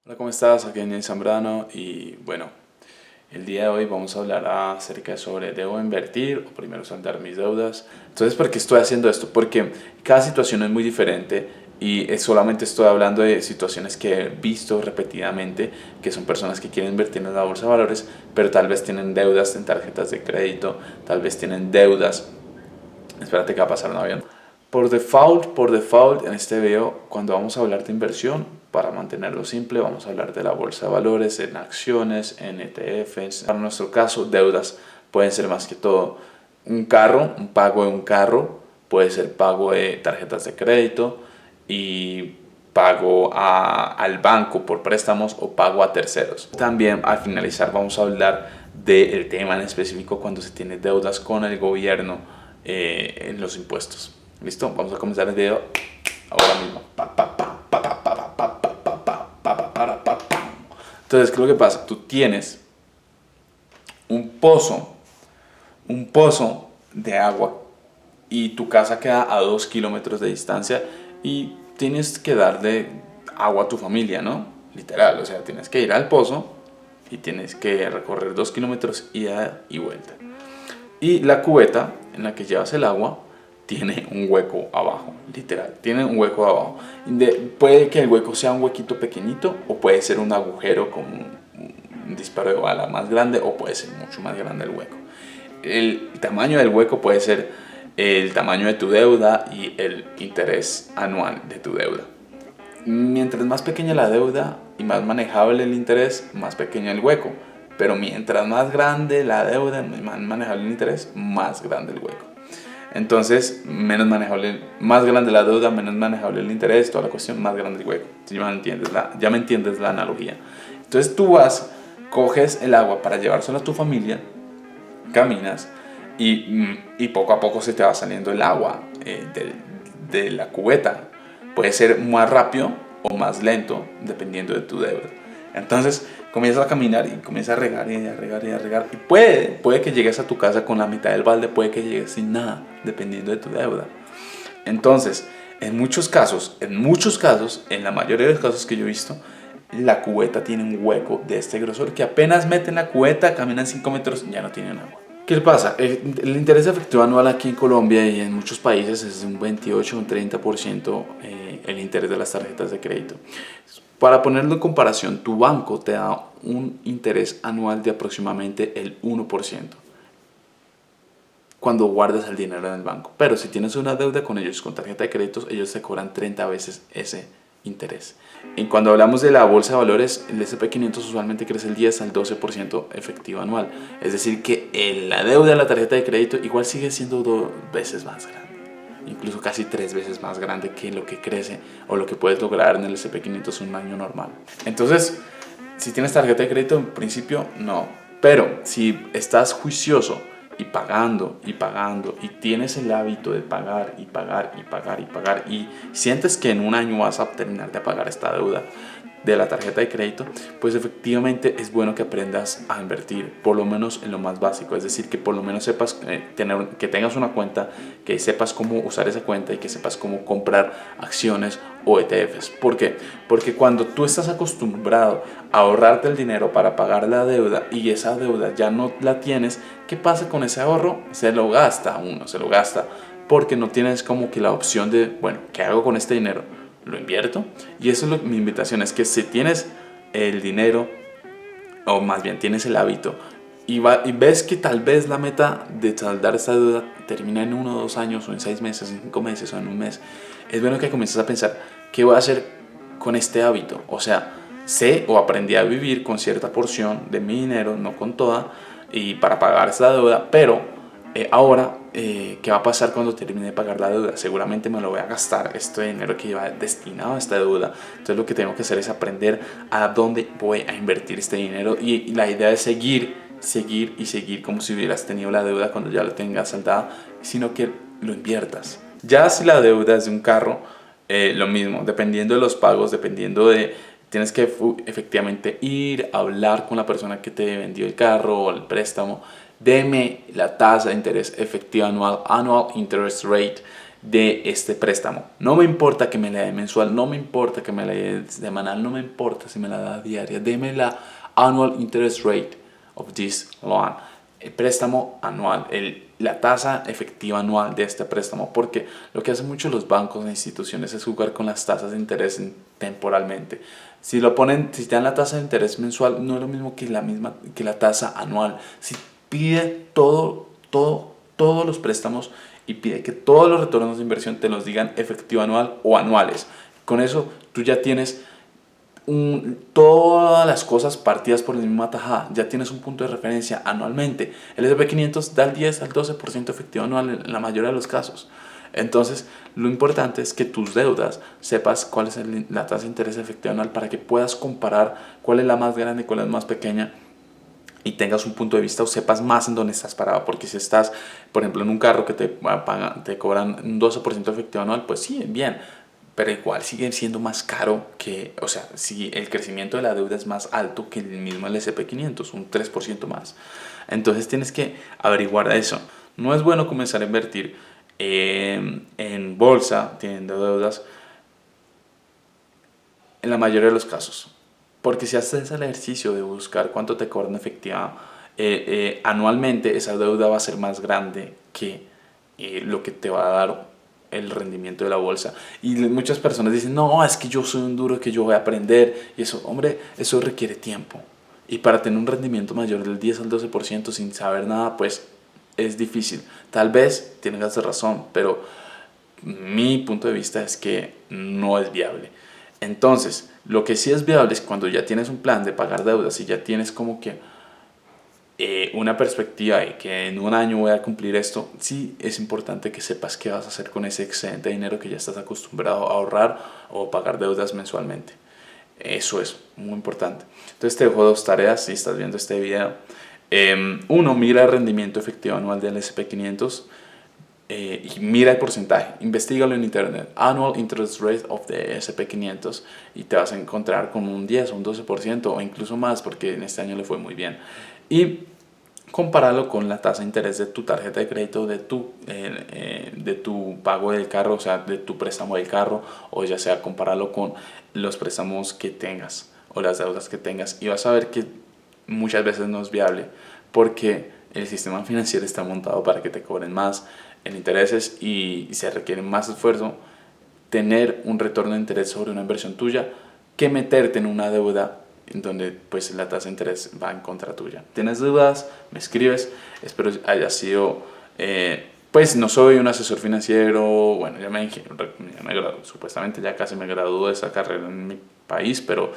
Hola, ¿cómo estás? Aquí Daniel Zambrano y bueno, el día de hoy vamos a hablar acerca sobre ¿debo invertir o primero saldar mis deudas? Entonces, ¿por qué estoy haciendo esto? Porque cada situación es muy diferente y solamente estoy hablando de situaciones que he visto repetidamente, que son personas que quieren invertir en la bolsa de valores, pero tal vez tienen deudas en tarjetas de crédito, tal vez tienen deudas. Espérate que va a pasar un avión. Por default, en este video, cuando vamos a hablar de inversión, para mantenerlo simple, vamos a hablar de la bolsa de valores, en acciones, en ETFs. Para nuestro caso, deudas pueden ser más que todo un carro, un pago de un carro, puede ser pago de tarjetas de crédito y pago al banco por préstamos o pago a terceros. También al finalizar vamos a hablar del tema en específico cuando se tiene deudas con el gobierno en los impuestos. ¿Listo? Vamos a comenzar el video ahora mismo. Entonces, ¿qué es lo que pasa? Tú tienes un pozo, un pozo de agua y tu casa queda a 2 kilómetros de distancia y tienes que darle agua a tu familia, ¿no? Literal, o sea, tienes que ir al pozo y tienes que recorrer 2 kilómetros ida y vuelta. Y la cubeta en la que llevas el agua tiene un hueco abajo, literal, tiene un hueco abajo. Puede que el hueco sea un huequito pequeñito o puede ser un agujero como un disparo de bala más grande o puede ser mucho más grande el hueco. El tamaño del hueco puede ser el tamaño de tu deuda y el interés anual de tu deuda. Mientras más pequeña la deuda y más manejable el interés, más pequeño el hueco. Pero mientras más grande la deuda, más manejable el interés, más grande el hueco. Entonces, menos manejable, más grande la deuda, menos manejable el interés, toda la cuestión, más grande el hueco. Ya me entiendes la analogía. Entonces tú coges el agua para llevárselo a tu familia, caminas y poco a poco se te va saliendo el agua de la cubeta. Puede ser más rápido o más lento dependiendo de tu deuda. Entonces comienzas a caminar y comienzas a regar y a regar y a regar. Y puede que llegues a tu casa con la mitad del balde, puede que llegues sin nada, dependiendo de tu deuda. Entonces, en muchos casos, en la mayoría de los casos que yo he visto, la cubeta tiene un hueco de este grosor que apenas meten la cubeta, caminan 5 metros, ya no tienen agua. ¿Qué pasa? El interés efectivo anual aquí en Colombia y en muchos países es de un 28 o un 30% el interés de las tarjetas de crédito. Para ponerlo en comparación, tu banco te da un interés anual de aproximadamente el 1% cuando guardas el dinero en el banco. Pero si tienes una deuda con ellos, con tarjeta de créditos, ellos te cobran 30 veces ese interés. Y cuando hablamos de la bolsa de valores, el S&P 500 usualmente crece el 10 al 12% efectivo anual. Es decir, que la deuda de la tarjeta de crédito igual sigue siendo 2 veces más grande. Incluso casi 3 veces más grande que lo que crece o lo que puedes lograr en el S&P 500 un año normal. Entonces, si tienes tarjeta de crédito, en principio no. Pero si estás juicioso y pagando y pagando y tienes el hábito de pagar y pagar y pagar y pagar y sientes que en un año vas a terminar de pagar esta deuda de la tarjeta de crédito, pues efectivamente es bueno que aprendas a invertir, por lo menos en lo más básico, es decir, que por lo menos sepas que tengas una cuenta, que sepas cómo usar esa cuenta y que sepas cómo comprar acciones o ETFs. ¿Por qué? Porque cuando tú estás acostumbrado a ahorrarte el dinero para pagar la deuda y esa deuda ya no la tienes, ¿qué pasa con ese ahorro? Se lo gasta porque no tienes como que la opción de, bueno, ¿qué hago con este dinero? Lo invierto. Y eso es mi invitación, es que si tienes el dinero, o más bien tienes el hábito, y ves que tal vez la meta de saldar esta deuda termina en 1 o 2 años, o en 6 meses, en 5 meses, o en un mes, es bueno que comiences a pensar, ¿qué voy a hacer con este hábito? O sea, sé o aprendí a vivir con cierta porción de mi dinero, no con toda, y para pagar esta deuda, pero ahora, ¿qué va a pasar cuando termine de pagar la deuda? Seguramente me lo voy a gastar, este dinero que iba destinado a esta deuda. Entonces lo que tengo que hacer es aprender a dónde voy a invertir este dinero. Y la idea es seguir y seguir como si hubieras tenido la deuda cuando ya la tengas saldada, sino que lo inviertas. Ya si la deuda es de un carro, lo mismo, dependiendo de los pagos, tienes que efectivamente ir a hablar con la persona que te vendió el carro o el préstamo. Deme la tasa de interés efectiva anual, annual interest rate. de este préstamo. No me importa que me la dé mensual, no me importa que me la dé semanal, no me importa si me la da diaria. Deme la annual interest rate of this loan. El préstamo anual, la tasa efectiva anual de este préstamo, porque lo que hacen muchos los bancos e instituciones es jugar con las tasas de interés temporalmente. Si te dan la tasa de interés mensual, no es lo mismo que la tasa anual. Si pide todos los préstamos y pide que todos los retornos de inversión te los digan efectivo anual o anuales. Con eso tú ya tienes todas las cosas partidas por la misma tajada, ya tienes un punto de referencia anualmente. El S&P 500 da el 10 al 12% efectivo anual en la mayoría de los casos. Entonces, lo importante es que tus deudas sepas cuál es la tasa de interés efectiva anual para que puedas comparar cuál es la más grande y cuál es la más pequeña y tengas un punto de vista o sepas más en dónde estás parado. Porque si estás, por ejemplo, en un carro que te cobran un 12% efectivo anual, pues sí, bien, pero igual sigue siendo más caro que, o sea, si el crecimiento de la deuda es más alto que el mismo S&P 500, un 3% más. Entonces tienes que averiguar eso. No es bueno comenzar a invertir en bolsa, teniendo deudas, en la mayoría de los casos. Porque si haces el ejercicio de buscar cuánto te cobran efectiva anualmente, esa deuda va a ser más grande que lo que te va a dar el rendimiento de la bolsa. Y muchas personas dicen, no, es que yo soy un duro, que yo voy a aprender. Y eso, hombre, eso requiere tiempo. Y para tener un rendimiento mayor del 10 al 12% sin saber nada, pues es difícil. Tal vez tengas razón, pero mi punto de vista es que no es viable. Entonces, lo que sí es viable es cuando ya tienes un plan de pagar deudas y ya tienes como que una perspectiva de que en un año voy a cumplir esto, sí es importante que sepas qué vas a hacer con ese excedente de dinero que ya estás acostumbrado a ahorrar o pagar deudas mensualmente. Eso es muy importante. Entonces te dejo dos tareas si estás viendo este video. Uno, mira el rendimiento efectivo anual del S&P 500 y mira el porcentaje, investigalo en internet, Annual Interest Rate of the S&P 500, y te vas a encontrar con un 10 o un 12% o incluso más, porque en este año le fue muy bien. Y compáralo con la tasa de interés de tu tarjeta de crédito, de tu pago del carro, o sea, de tu préstamo del carro, o ya sea compáralo con los préstamos que tengas o las deudas que tengas, y vas a ver que muchas veces no es viable porque el sistema financiero está montado para que te cobren más en intereses y se requiere más esfuerzo tener un retorno de interés sobre una inversión tuya que meterte en una deuda en donde pues la tasa de interés va en contra tuya. ¿Tienes dudas? Me escribes. Espero haya sido... pues no soy un asesor financiero, bueno, ya me gradué, supuestamente ya casi me gradué de esa carrera en mi país, pero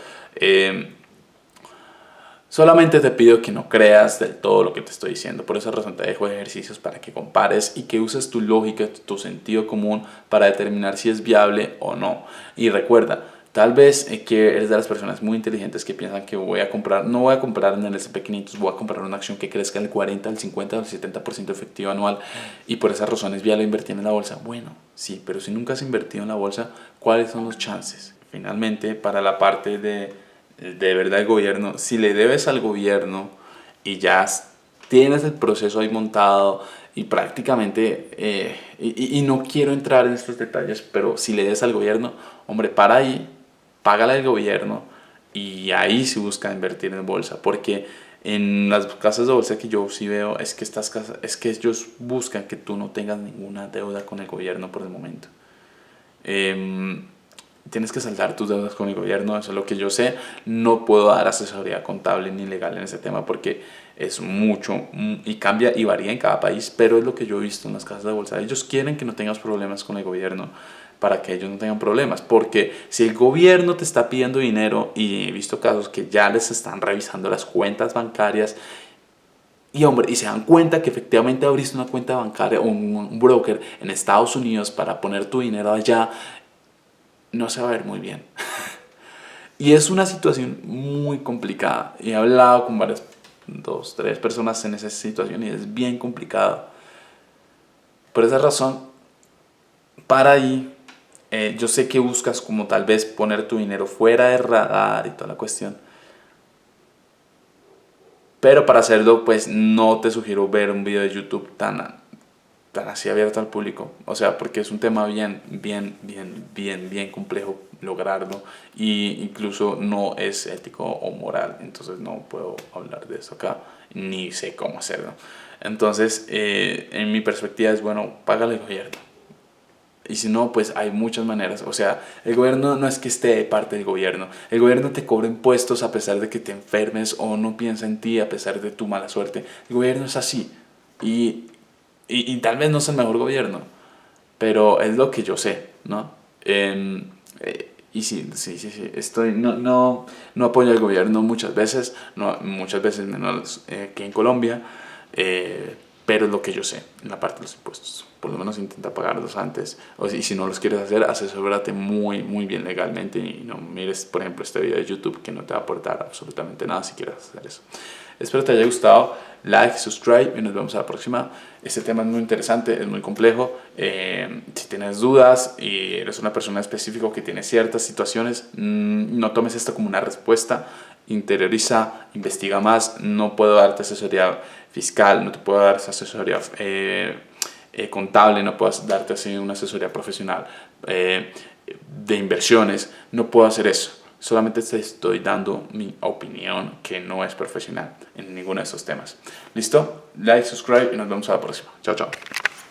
solamente te pido que no creas del todo lo que te estoy diciendo. Por esa razón te dejo ejercicios para que compares y que uses tu lógica, tu sentido común para determinar si es viable o no. Y recuerda, tal vez que eres de las personas muy inteligentes que piensan que no voy a comprar en el S&P 500, voy a comprar una acción que crezca el 40, el 50 o el 70% efectivo anual y por esa razón es viable invertir en la bolsa. Bueno, sí, pero si nunca has invertido en la bolsa, ¿cuáles son los chances? Finalmente, para la parte de verdad el gobierno, si le debes al gobierno y ya tienes el proceso ahí montado y prácticamente, y no quiero entrar en estos detalles, pero si le debes al gobierno, hombre, para ahí, págale al gobierno y ahí se busca invertir en bolsa, porque en las casas de bolsa que yo sí veo es que ellos buscan que tú no tengas ninguna deuda con el gobierno por el momento. Tienes que saldar tus deudas con el gobierno, eso es lo que yo sé. No puedo dar asesoría contable ni legal en ese tema porque es mucho y cambia y varía en cada país, pero es lo que yo he visto en las casas de bolsa. Ellos quieren que no tengas problemas con el gobierno para que ellos no tengan problemas, porque si el gobierno te está pidiendo dinero, y he visto casos que ya les están revisando las cuentas bancarias y hombre, y se dan cuenta que efectivamente abriste una cuenta bancaria o un broker en Estados Unidos para poner tu dinero allá, no se va a ver muy bien. Y es una situación muy complicada. He hablado con varias, 2, 3 personas en esa situación y es bien complicado. Por esa razón, para ahí, yo sé que buscas como tal vez poner tu dinero fuera de radar y toda la cuestión. Pero para hacerlo, pues no te sugiero ver un video de YouTube tan tan así abierto al público, o sea, porque es un tema bien complejo lograrlo, y incluso no es ético o moral, entonces no puedo hablar de eso acá, ni sé cómo hacerlo. Entonces, en mi perspectiva es, bueno, págale al gobierno. Y si no, pues hay muchas maneras. O sea, el gobierno no es que esté de parte del gobierno. El gobierno te cobra impuestos a pesar de que te enfermes o no piensa en ti a pesar de tu mala suerte. El gobierno es así. Y tal vez no es el mejor gobierno, pero es lo que yo sé, ¿no? Y sí, estoy, no apoyo al gobierno muchas veces, no, muchas veces menos que en Colombia, pero es lo que yo sé en la parte de los impuestos. Por lo menos intenta pagarlos antes, y si no los quieres hacer, asesórate muy bien legalmente, y no mires, por ejemplo, este video de YouTube que no te va a aportar absolutamente nada si quieres hacer eso. Espero te haya gustado, like, subscribe y nos vemos a la próxima. Este tema es muy interesante, es muy complejo. Si tienes dudas y eres una persona específica que tiene ciertas situaciones, no tomes esto como una respuesta. Interioriza, investiga más. No puedo darte asesoría fiscal, no te puedo dar asesoría contable, no puedo darte así una asesoría profesional de inversiones. No puedo hacer eso. Solamente te estoy dando mi opinión, que no es profesional en ninguno de estos temas. ¿Listo? Like, subscribe y nos vemos a la próxima. Chao, chao.